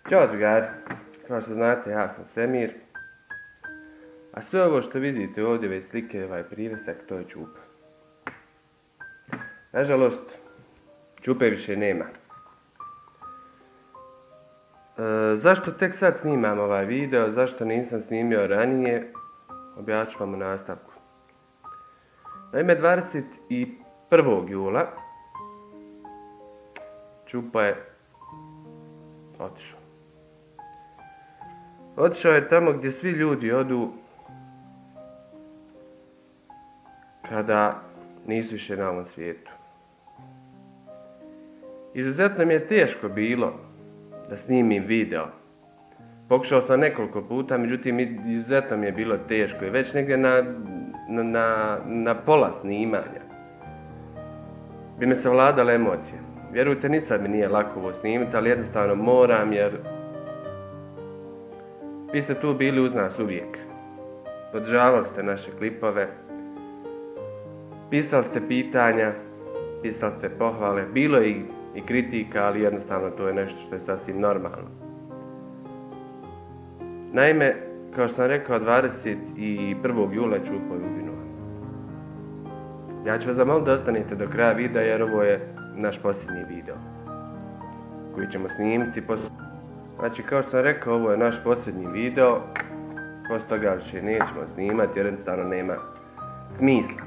Ćao drugari, kao što znate ja sam Semir, a sve ovo što vidite ovdje, ove slike, ovaj privesak, to je Čupa. Nažalost, Čupe više nema. Zašto tek sad snimam ovaj video, zašto nisam snimio ranije, objašnjat ću vam u nastavku. Naime, 21. jula Čupa je otišao. Otišao je tamo gdje svi ljudi odu kada nisu više na ovom svijetu. Izuzetno mi je teško bilo da snimim video. Pokušao sam nekoliko puta, međutim izuzetno mi je bilo teško i već negdje na pola snimanja bi me savladale emocije. Vjerujte, ni sad mi nije lako ovo snimiti, ali jednostavno moram jer vi ste tu bili uz nas uvijek. Podržavali ste naše klipove, pisali ste pitanja, pisali ste pohvale, bilo je i kritika, ali jednostavno to je nešto što je sasvim normalno. Naime, kao što sam rekao, 21. jula Čupo je uginuo. Ja ću vas zamoliti da ostanete do kraja videa jer ovo je naš posljednji video koji ćemo snimiti. Znači, kao što sam rekao, ovo je naš posljednji video, poslije toga više nećemo snimati jer jednostavno nema smisla.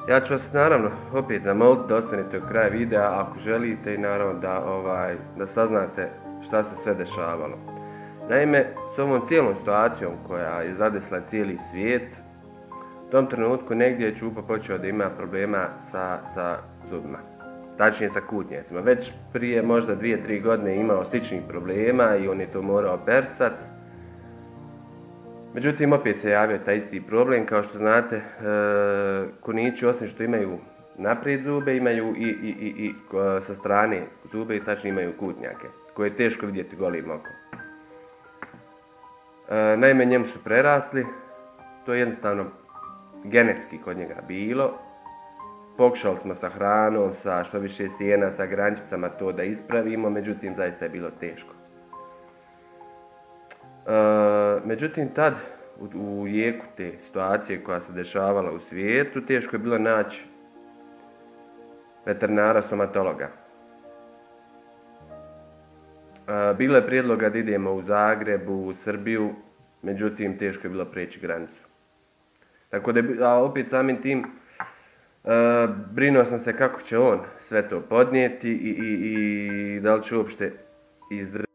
Ja ću vas naravno opet zamoliti da ostanete do kraja videa ako želite i naravno da saznate šta se sve dešavalo. Naime, s ovom cijelom situacijom koja je zadesila cijeli svijet, u tom trenutku negdje je Čupa počeo da ima problema sa zubima. Tačnije sa kutnjacima. Već prije možda 2-3 godine je imao sličnih problema i on je to morao persat. Međutim, opet se javio taj isti problem. Kao što znate, kunići osim što imaju naprijed zube, imaju i sa strane zube i tačnije imaju kutnjake, koje je teško vidjeti golim okom. Naime, njemu su prerasli, to je jednostavno genetski kod njega bilo. Pokušali smo sa hranom, sa što više sjena, sa grančicama to da ispravimo, međutim zaista je bilo teško. Međutim tad, u jeku te situacije koja se dešavala u svijetu, teško je bilo naći veterinara stomatologa. Bilo je prijedloga da idemo u Zagreb, u Srbiju, međutim teško je bilo preći granicu. Tako da, opet samim tim, brinuo sam se kako će on sve to podnijeti i da li će uopšte izdržati.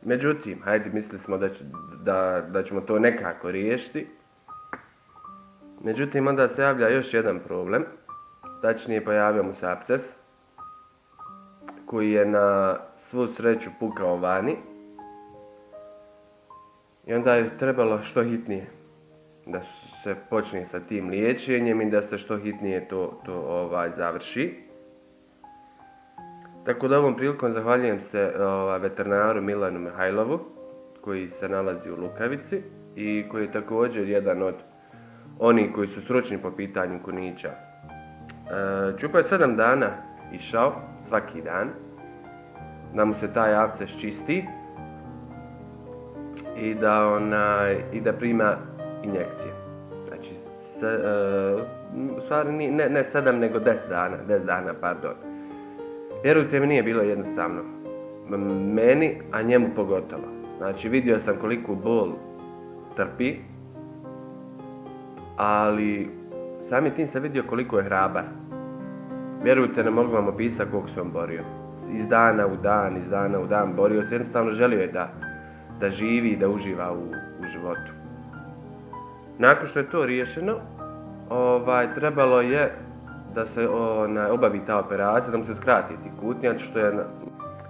Međutim, hajde, mislili smo da ćemo to nekako riješiti. Međutim, onda se javlja još jedan problem. Tačnije, pojavio mu se apces koji je na svu sreću pukao vani. I onda je trebalo što hitnije da se počne sa tim liječenjem i da se što hitnije to završi. Tako da ovom prilikom zahvaljujem se veterinaru Milanu Mihajlovu koji se nalazi u Lukavici i koji je također jedan od onih koji su stručni po pitanju kunića. Čupa je 7 dana išao, svaki dan, da mu se taj apces čisti i da prima injekcije. Znači, u stvari ne 7 nego 10 dana, pardon. Vjerujte mi, nije bilo jednostavno. Meni, a njemu pogotovo. Znači, vidio sam koliku bol trpi, ali samim tim sam vidio koliko je hrabar. Vjerujte, ne mogu vam opisati koliko se on borio. Iz dana u dan borio se, jednostavno želio je da živi i da uživa u životu. Nakon što je to riješeno, trebalo je da se obavi ta operacija, da mu se skrati ti kutnjac,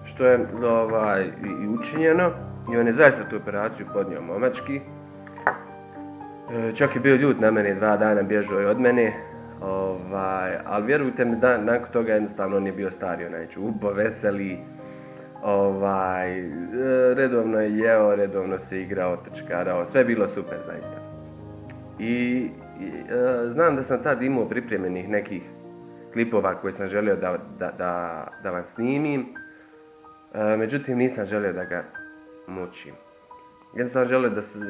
što je i učinjeno. I on je zaista tu operaciju podnio momački. Čak je bio ljut na mene, 2 dana bježao je od mene. Ali vjerujte mi da nakon toga jednostavno on je bio stari, onaj Čupo, veseli. Redovno je jeo, redovno se igrao, trčkarao, sve je bilo super zaista. I znam da sam tad imao pripremljenih nekih klipova koje sam želio da vam snimim. Međutim, nisam želio da ga mučim. Jednostavno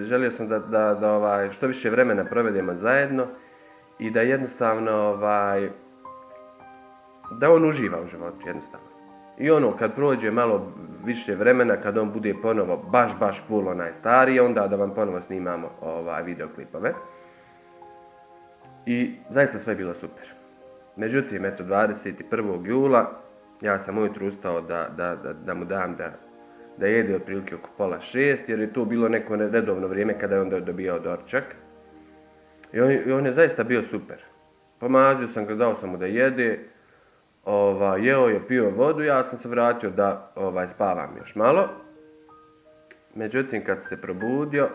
želio sam da što više vremena provedemo zajedno i da jednostavno da on uživa u životu, jednostavno. I kad prođe malo više vremena, kad on bude ponovo baš full onaj stariji, onda da vam ponovo snimamo videoklipove. I zaista sve je bilo super. Međutim, eto, 21. jula ja sam ujutro ustao da mu dam da jede otprilike oko 5:30, jer je to bilo neko redovno vrijeme kada je on dobijao doručak. I on je zaista bio super. Pomazio sam ga, dao sam mu da jede, jeo je, pio vodu, ja sam se vratio da spavam još malo. Međutim, kad se probudio,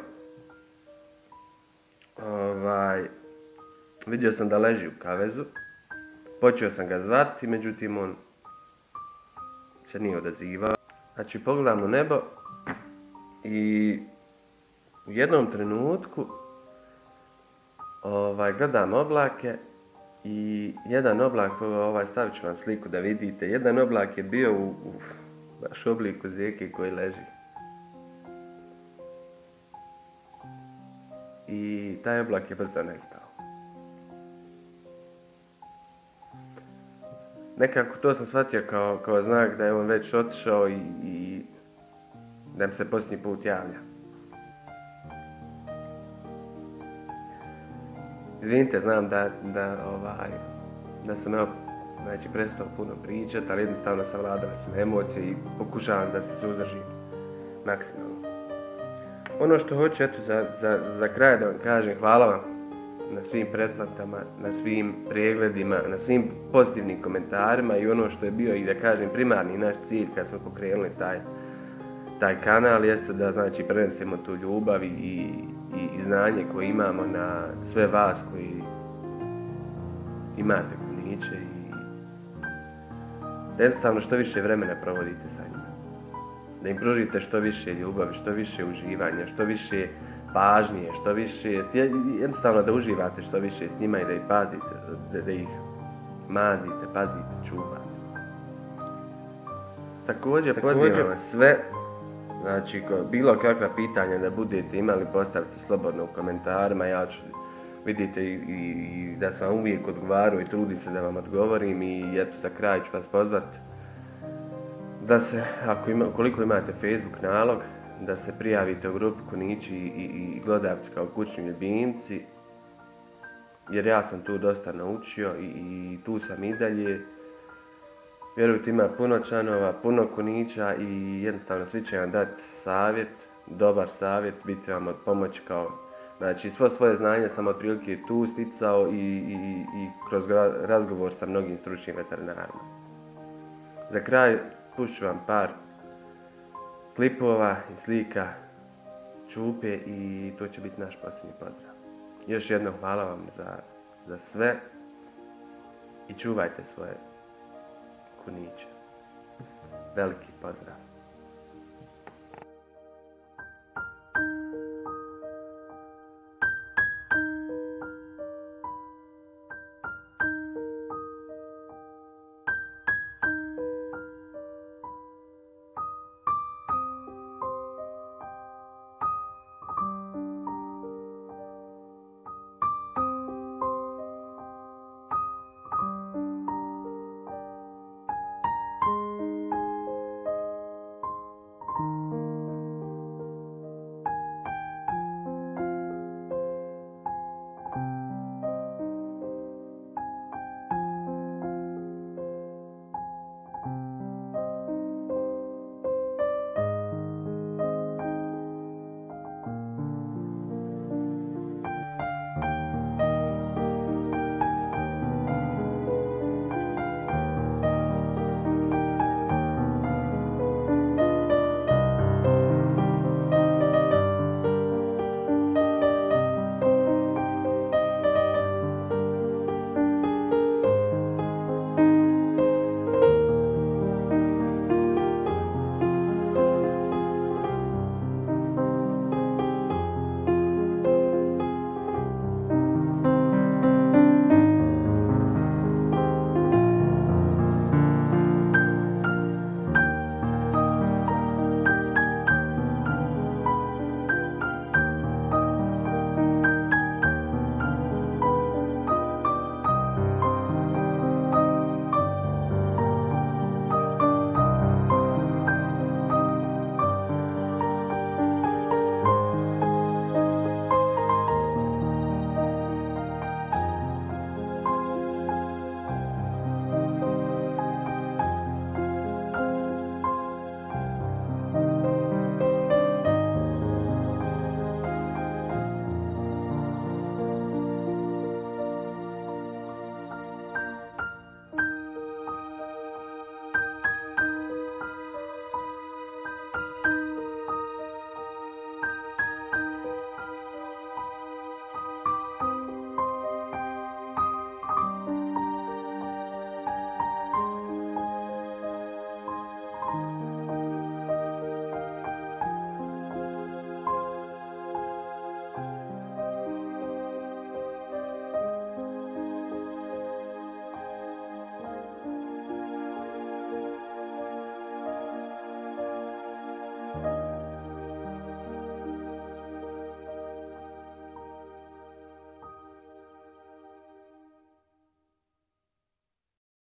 vidio sam da leži u kavezu. Počeo sam ga zvati, međutim on se nije odazivao. Znači, pogledam u nebo i u jednom trenutku gledam oblake i jedan oblak, stavit ću vam sliku da vidite, jedan oblak je bio u baš obliku zeke koji leži. I taj oblak je brzo nestao. Nekako to sam shvatio kao znak da je on već otišao i da mi se posljednji put javlja. Izvinite, znam da sam prestao puno pričati, ali jednostavno savladale su me emocije i pokušavam da se suzdržim maksimalno. Ono što hoću za kraj da vam kažem, hvala vam na svim pretplatama, na svim pregledima, na svim pozitivnim komentarima i ono što je bio i da kažem primarni naš cilj kad smo pokrenuli taj kanal jeste da prenesemo tu ljubav i znanje koje imamo na sve vas koji imate kuniće i da jednostavno što više vremena provodite sa njima. Da im pružite što više ljubavi, što više uživanja, što više pažnje, što više, jednostavno da uživate što više s njima i da ih pazite, da ih mazite, pazite, čuvate. Također pozivam vas sve, znači bilo kakva pitanja da budete imali, postavite slobodno u komentarima, ja ću, vidite i da sam uvijek odgovarao i trudim se da vam odgovorim i eto za kraj ću vas pozvati da se, ukoliko imate Facebook nalog, da se prijavite u grupu Kunići i Glodavci kao kućni ljubimci, jer ja sam tu dosta naučio i tu sam i dalje. Vjerujte, ima puno članova, puno kunića i jednostavno svi će vam dati savjet, dobar savjet, biti vam od pomoći znači svo svoje znanje sam otprilike tu sticao i kroz razgovor sa mnogim stručnim veterinarima. Za kraj pušću vam par klipova i slika Čupe i to će biti naš posljednji pozdrav. Još jednom hvala vam za sve i čuvajte svoje kuniće. Veliki pozdrav.